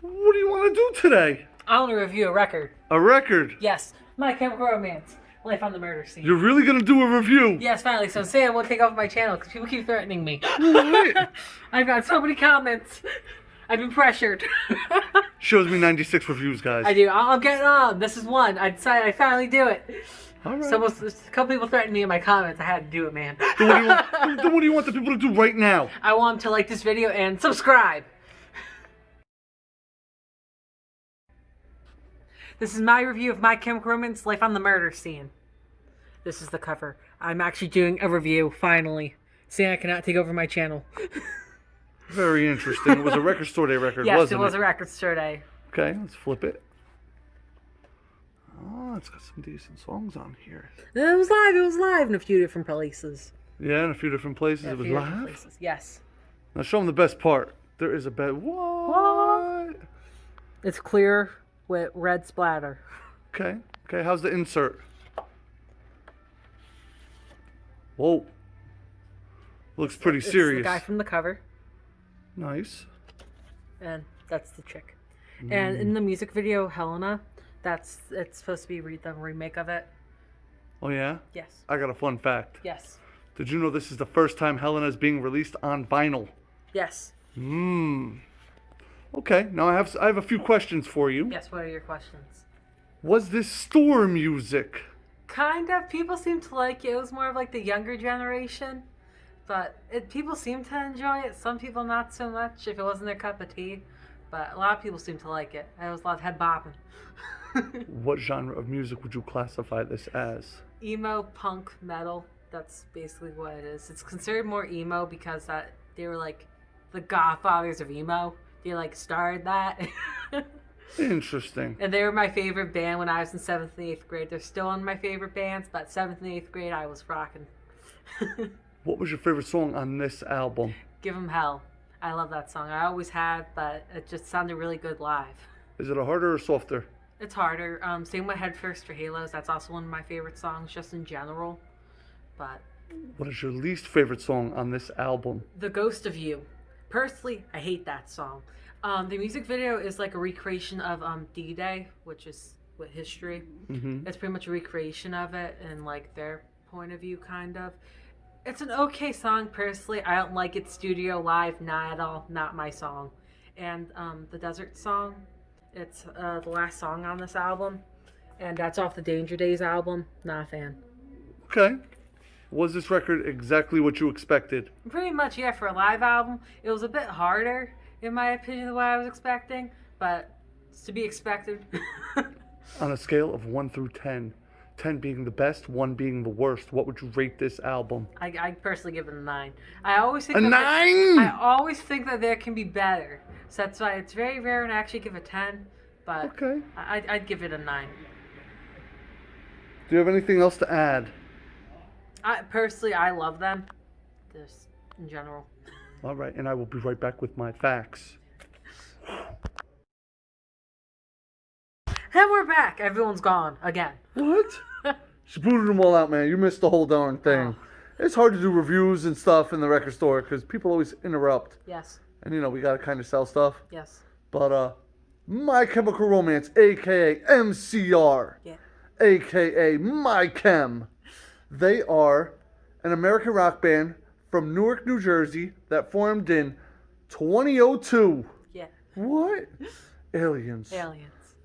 What do you want to do today? I want to review a record. A record? Yes. My Chemical Romance. Life on the Murder Scene. You're really going to do a review? Yes, finally. So say I won't take off my channel because people keep threatening me. What? I've got so many comments. I've been pressured. Shows me 96 reviews, guys. I do. I'm getting on. This is one. I decided I finally do it. All right. So a couple people threatened me in my comments. I had to do it, man. Then what do you want the people to do right now? I want them to like this video and subscribe. This is my review of My Chemical Romance, Life on the Murder Scene. This is the cover. I'm actually doing a review, finally. See, I cannot take over my channel. Very interesting. It was a record store day record, yes, wasn't it? Yes, it was a record store day. Okay, let's flip it. Oh, it's got some decent songs on here. It was live in a few different places. Yeah, in a few different places. Yeah, it was live? Places. Yes. Now show them the best part. There is a bed. What? It's clear with red splatter. Okay, how's the insert? Whoa. Looks pretty serious. It's the guy from the cover. Nice. And that's the chick. And in the music video, Helena, it's supposed to be the remake of it. Oh, yeah? Yes. I got a fun fact. Yes. Did you know this is the first time Helena is being released on vinyl? Yes. Okay, now I have a few questions for you. Yes, what are your questions? Was this store music? Kind of. People seem to like it. It was more of like the younger generation. But people seem to enjoy it. Some people not so much if it wasn't their cup of tea. But a lot of people seem to like it. It was a lot of head bopping. What genre of music would you classify this as? Emo, punk, metal. That's basically what it is. It's considered more emo because they were like the godfathers of emo. They like started that. Interesting. And they were my favorite band when I was in 7th and 8th grade. They're still one of my favorite bands, but 7th and 8th grade I was rocking. What was your favorite song on this album? Give 'Em Hell. I love that song. I always had, but it just sounded really good live. Is it a harder or softer? It's harder. Same with Head First for Halos. That's also one of my favorite songs, just in general. But what is your least favorite song on this album? The Ghost of You. Personally, I hate that song. The music video is like a recreation of D-Day, which is with history. Mm-hmm. It's pretty much a recreation of it and like their point of view, kind of. It's an okay song, personally. I don't like it studio live, not at all. Not my song. And the Desert song, it's the last song on this album. And that's off the Danger Days album. Not a fan. Okay. Was this record exactly what you expected? Pretty much, yeah. For a live album, it was a bit harder, in my opinion, than what I was expecting. But it's to be expected. On a scale of 1 through 10, 10 being the best, 1 being the worst, what would you rate this album? I personally give it a 9. I always think a 9? I always think that there can be better. So that's why it's very rare to actually give a 10. But okay. I'd give it a 9. Do you have anything else to add? Personally, I love them. Just in general. All right, and I will be right back with my facts. And we're back. Everyone's gone again. What? She booted them all out, man. You missed the whole darn thing. Oh. It's hard to do reviews and stuff in the record store because people always interrupt. Yes. And, we got to kind of sell stuff. Yes. But, My Chemical Romance, a.k.a. MCR, yeah. a.k.a. My Chem. They are an American rock band from Newark, New Jersey that formed in 2002. Yeah. What? Aliens. Aliens.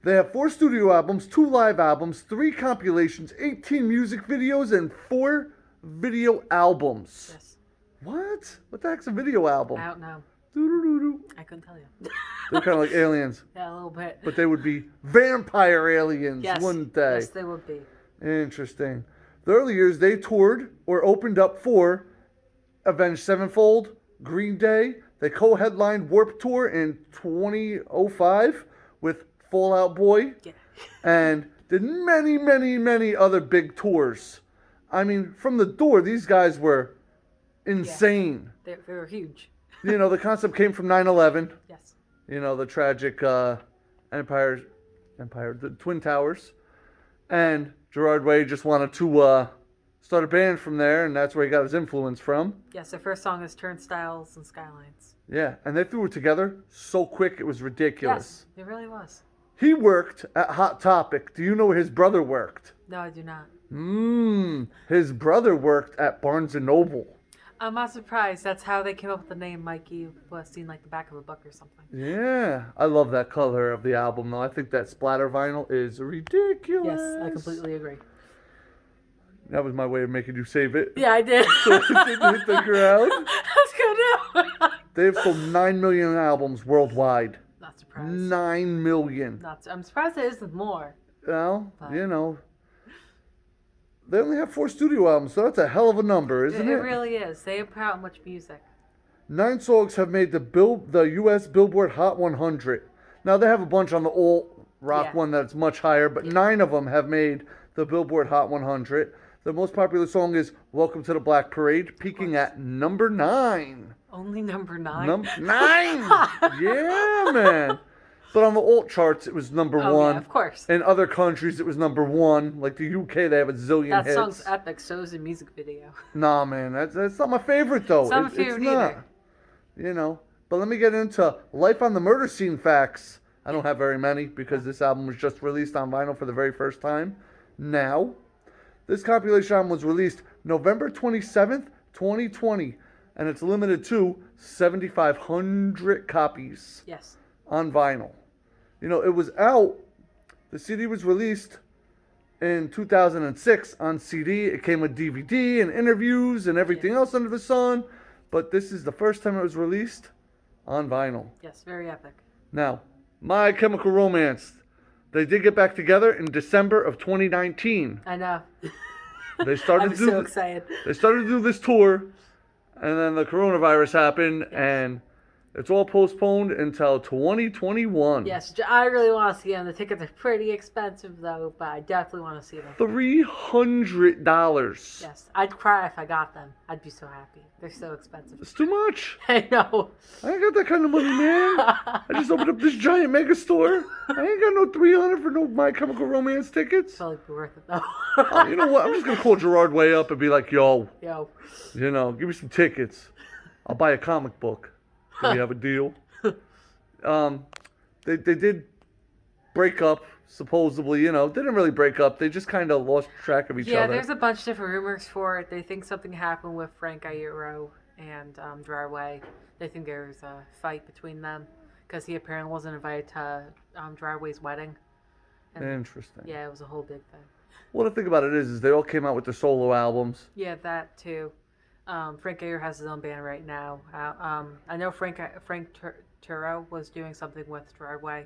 They have 4 studio albums, 2 live albums, 3 compilations, 18 music videos, and 4 video albums. Yes. What? What the heck's a video album? I don't know. Doo-doo-doo-doo. I couldn't tell you. They're kind of like aliens. Yeah, a little bit. But they would be vampire aliens, yes. wouldn't they? Yes, they would be. Interesting. The early years, they toured or opened up for Avenged Sevenfold, Green Day. They co-headlined Warped Tour in 2005 with Fall Out Boy. Yeah. And did many, many, many other big tours. I mean, from the door, these guys were insane. Yeah. They were huge. The concept came from 9/11. Yes. The tragic Empire, the Twin Towers. And Gerard Way just wanted to start a band from there, and that's where he got his influence from. Yes, their first song is Turnstiles and Skylines. Yeah, and they threw it together so quick it was ridiculous. Yes, it really was. He worked at Hot Topic. Do you know where his brother worked? No, I do not. His brother worked at Barnes and Noble. I'm not surprised. That's how they came up with the name Mikey was seen like the back of a book or something. Yeah, I love that color of the album though. I think that splatter vinyl is ridiculous. Yes, I completely agree. That was my way of making you save it. Yeah, I did. So it didn't hit the ground. That's good now. They've sold 9 million albums worldwide. Not surprised. 9 million. I'm surprised it isn't more. Well, But- you know, they only have 4 studio albums, so that's a hell of a number, isn't it? It really is. They put out much music. 9 songs have made the U.S. Billboard Hot 100. Now they have a bunch on the alt rock Yeah. one that's much higher, but 9 of them have made the Billboard Hot 100. The most popular song is "Welcome to the Black Parade," peaking at number 9. Only number 9? Number 9. Yeah, man. But on the alt charts, it was number 1. Yeah, of course. In other countries, it was number 1. Like the UK, they have a zillion That hits. song's epic. So is the music video. Nah, man, that's not my favorite though. It's not my favorite either. You know, but let me get into Life on the Murder Scene facts. I don't have very many because this album was just released on vinyl for the very first time. Now, this compilation album was released November 27th, 2020, and it's limited to 7,500 copies Yes. on vinyl. You know, it was out, the CD was released in 2006 on CD. It came with DVD and interviews and everything else under the sun, but this is the first time it was released on vinyl. Yes, very epic. Now, My Chemical Romance, they did get back together in December of 2019. I know. They started I'm to do so excited. They started to do this tour, and then the coronavirus happened, and it's all postponed until 2021. Yes, I really want to see them. The tickets are pretty expensive, though, but I definitely want to see them. $300. Yes, I'd cry if I got them. I'd be so happy. They're so expensive. It's too much. I know. I ain't got that kind of money, man. I just opened up this giant mega store. I ain't got no 300 for no My Chemical Romance tickets. Probably be worth it, though. You know what? I'm just gonna call Gerard way up and be like, yo, Yo. you know, give me some tickets. I'll buy a comic book. Do we have a deal? They did break up, supposedly, you know. They didn't really break up. They just kind of lost track of each Yeah, other. there's a bunch of different rumors for it. They think something happened with Frank Iero and Dryway. They think there's a fight between them because he apparently wasn't invited to Dryway's wedding. And, Interesting. yeah, it was a whole big thing. Well, the thing about it is they all came out with their solo albums. Yeah, that too. Frank Iero has his own band right now. I know Frank Turro was doing something with Driveway.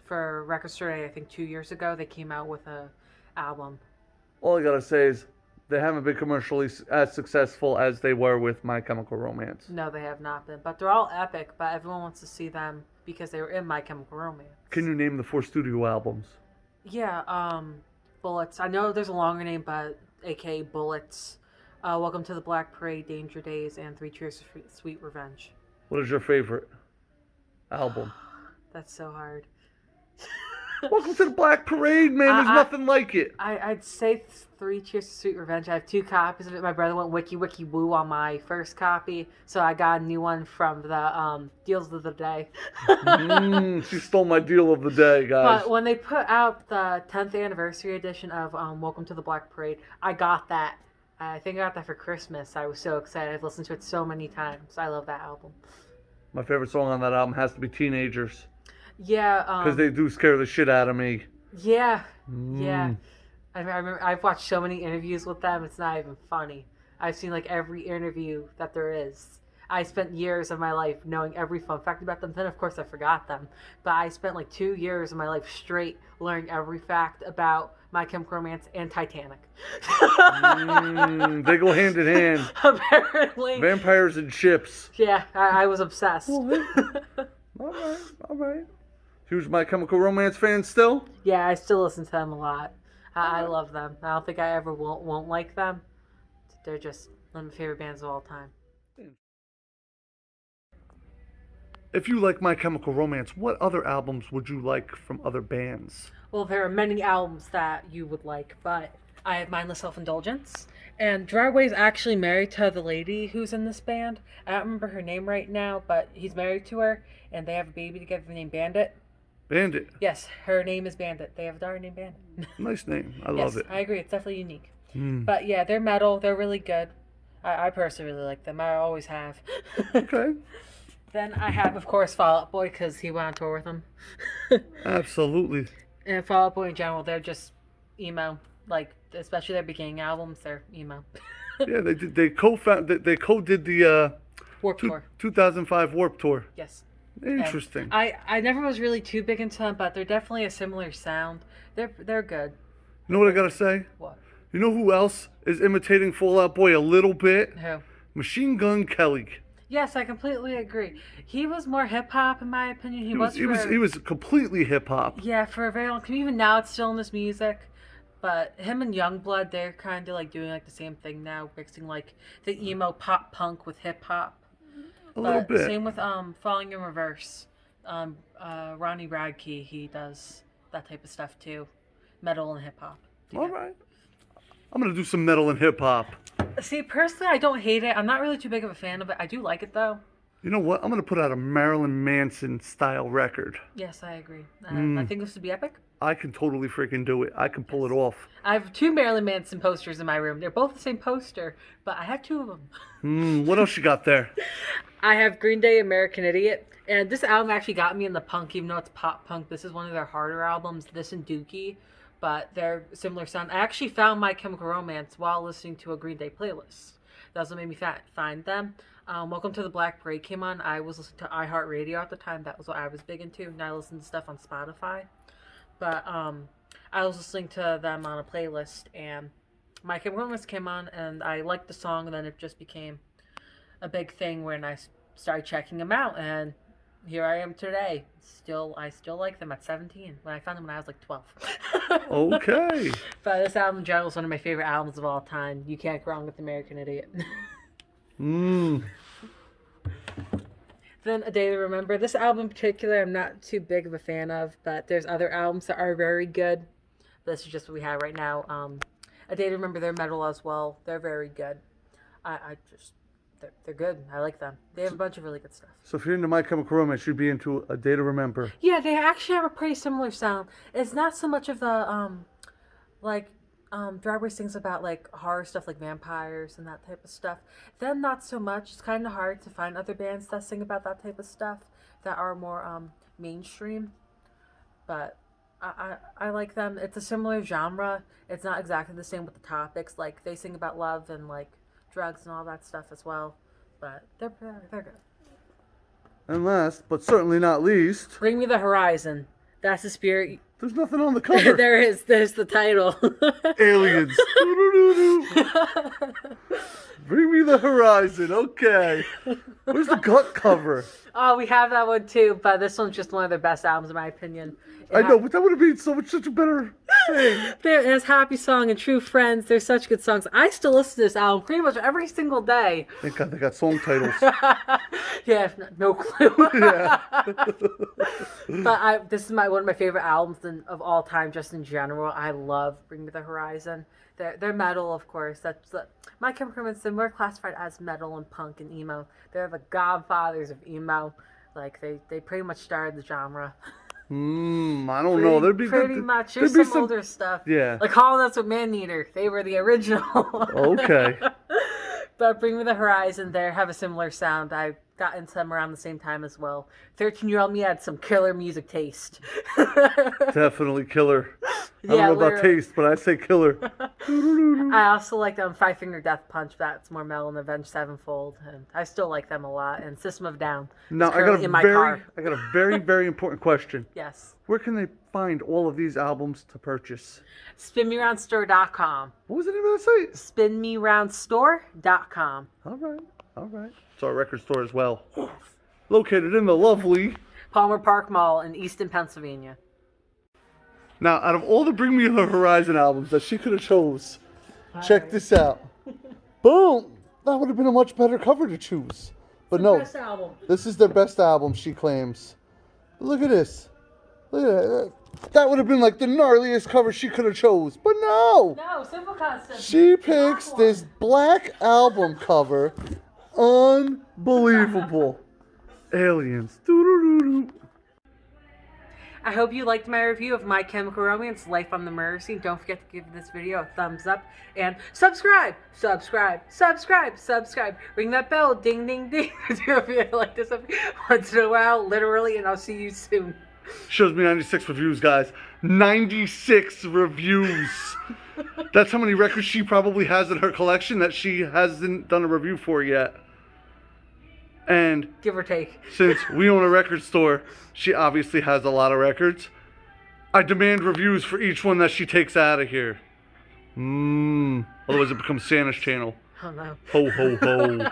For Record Store Day, I think 2 years ago, they came out with a album. All I gotta say is they haven't been commercially as successful as they were with My Chemical Romance. No, they have not been, but they're all epic. But everyone wants to see them because they were in My Chemical Romance. Can you name the 4 studio albums? Yeah, Bullets. I know there's a longer name, but AKA Bullets. Welcome to the Black Parade, Danger Days, and 3 Cheers for Sweet Revenge. What is your favorite album? That's so hard. Welcome to the Black Parade, man. There's nothing like it. I'd say 3 Cheers for Sweet Revenge. I have 2 copies of it. My brother went wiki woo on my first copy, so I got a new one from the Deals of the Day. She stole my deal of the day, guys. But when they put out the 10th anniversary edition of Welcome to the Black Parade, I got that. I think I got that for Christmas. I was so excited. I've listened to it so many times. I love that album. My favorite song on that album has to be Teenagers. Yeah. Because they do scare the shit out of me. Yeah. Yeah. I remember I've watched so many interviews with them. It's not even funny. I've seen like every interview that there is. I spent years of my life knowing every fun fact about them. Then, of course, I forgot them. But I spent like 2 years of my life straight learning every fact about My Chemical Romance and Titanic. They go hand in hand. Apparently. Vampires and ships. Yeah, I was obsessed. All right. Huge My Chemical Romance fan still? Yeah, I still listen to them a lot. I love them. I don't think I ever won't like them. They're just one of my favorite bands of all time. If you like My Chemical Romance, what other albums would you like from other bands? Well, there are many albums that you would like, but I have Mindless Self-Indulgence. And Driveway's actually married to the lady who's in this band. I don't remember her name right now, but he's married to her, and they have a baby together named Bandit. Bandit. Yes, her name is Bandit. They have a daughter named Bandit. Nice name. I Yes, love it. I agree. It's definitely unique. But yeah, they're metal. They're really good. I personally really like them. I always have. Okay. Then I have, of course, Fall Out Boy because he went on tour with them. Absolutely. And Fall Out Boy in general, they're just emo. Like, especially their beginning albums, they're emo. Yeah, they did. They co-did the Warped Tour. 2005 Warped Tour. Yes. Interesting. And I never was really too big into them, but they're definitely a similar sound. They're good. You know what I gotta say? What? You know who else is imitating Fall Out Boy a little bit? Who? Machine Gun Kelly. Yes, I completely agree. He was more hip hop, in my opinion. He was completely hip hop. Yeah, for a very long time. Even now, it's still in this music. But him and Youngblood, they're kind of like doing like the same thing now, mixing like the emo pop punk with hip hop. A little bit. Same with Falling in Reverse. Ronnie Radke, he does that type of stuff too, metal and hip hop. All right. I'm gonna do some metal and hip hop. See, personally, I don't hate it. I'm not really too big of a fan of it. I do like it though. You know what? I'm gonna put out a Marilyn Manson style record. Yes, I agree. I think this would be epic. I can totally freaking do it. I can pull it off. I have 2 Marilyn Manson posters in my room. They're both the same poster, but I have 2 of them. What else you got there? I have Green Day, American Idiot. And this album actually got me in the punk, even though it's pop punk. This is one of their harder albums, this and Dookie, but they're similar sound. I actually found My Chemical Romance while listening to a Green Day playlist. That's what made me find them. Welcome to the Black Parade came on. I was listening to iHeartRadio at the time. That was what I was big into. Now I listen to stuff on Spotify. But I was listening to them on a playlist, and My Chemical Romance came on, and I liked the song, and then it just became a big thing when I started checking them out, and here I am today. I still like them at 17. When I found them when I was like 12. Okay. But this album in general is one of my favorite albums of all time. You can't go wrong with American Idiot. Then A Day to Remember. This album in particular, I'm not too big of a fan of, but there's other albums that are very good. This is just what we have right now. A Day to Remember, they're metal as well. They're very good. They're good. I like them. They have a bunch of really good stuff. So if you're into My Chemical Romance, you'd be into A Day to Remember. Yeah, they actually have a pretty similar sound. It's not so much of the Drag Race sings about like horror stuff like vampires and that type of stuff. Them not so much. It's kind of hard to find other bands that sing about that type of stuff that are more mainstream. But I like them. It's a similar genre. It's not exactly the same with the topics. Like they sing about love and like drugs and all that stuff as well. But they're good. And last, but certainly not least, Bring Me the Horizon. That's the spirit. There's nothing on the cover. There's the title. Aliens. Bring Me the Horizon. Okay. Where's the gut cover? Oh, we have that one too, but this one's just one of their best albums in my opinion. I know, but that would have been such a better thing. There is Happy Song and True Friends. There's such good songs. I still listen to this album pretty much every single day. Thank God they got song titles. Yeah, no clue. Yeah. But this is one of my favorite albums of all time, just in general. I love Bring Me the Horizon. They're metal, of course. My Chemical Romance. We're classified as metal and punk and emo. They're the godfathers of emo. Like they pretty much started the genre. I don't know. There'd be much. There's some older stuff. Yeah. Like Calling Us with Maneater. They were the original. Okay. But Bring Me the Horizon, they have a similar sound. I got into them around the same time as well. 13-year-old me had some killer music taste. Definitely killer. I don't know about taste, but I say killer. I also like Five Finger Death Punch. That's more metal and Avenged Sevenfold. And I still like them a lot. And System of a Down. Now, I got a very, very important question. Yes. Where can they find all of these albums to purchase? SpinMeRoundStore.com. What was the name of the site? SpinMeRoundStore.com. All right. It's our record store as well. Located in the lovely Palmer Park Mall in Easton, Pennsylvania. Now, out of all the Bring Me the Horizon albums that she could have chose, check this out. Boom! That would have been a much better cover to choose. But no, Best album. this is their best album, she claims. But look at this. Look at that. That would have been like the gnarliest cover she could have chose. But no! No, Simple Custom. She picks this black album cover. Unbelievable. Aliens. Doo-doo-doo-doo. I hope you liked my review of My Chemical Romance, Life on the Murder Scene. Don't forget to give this video a thumbs up and subscribe. Ring that bell, ding, ding, ding. If you like this once in a while, literally, and I'll see you soon. Shows me 96 reviews, guys. 96 reviews. That's how many records she probably has in her collection that she hasn't done a review for yet. And give or take. Since we own a record store, she obviously has a lot of records. I demand reviews for each one that she takes out of here. Otherwise it becomes Santa's channel. Oh no. Ho, ho, ho.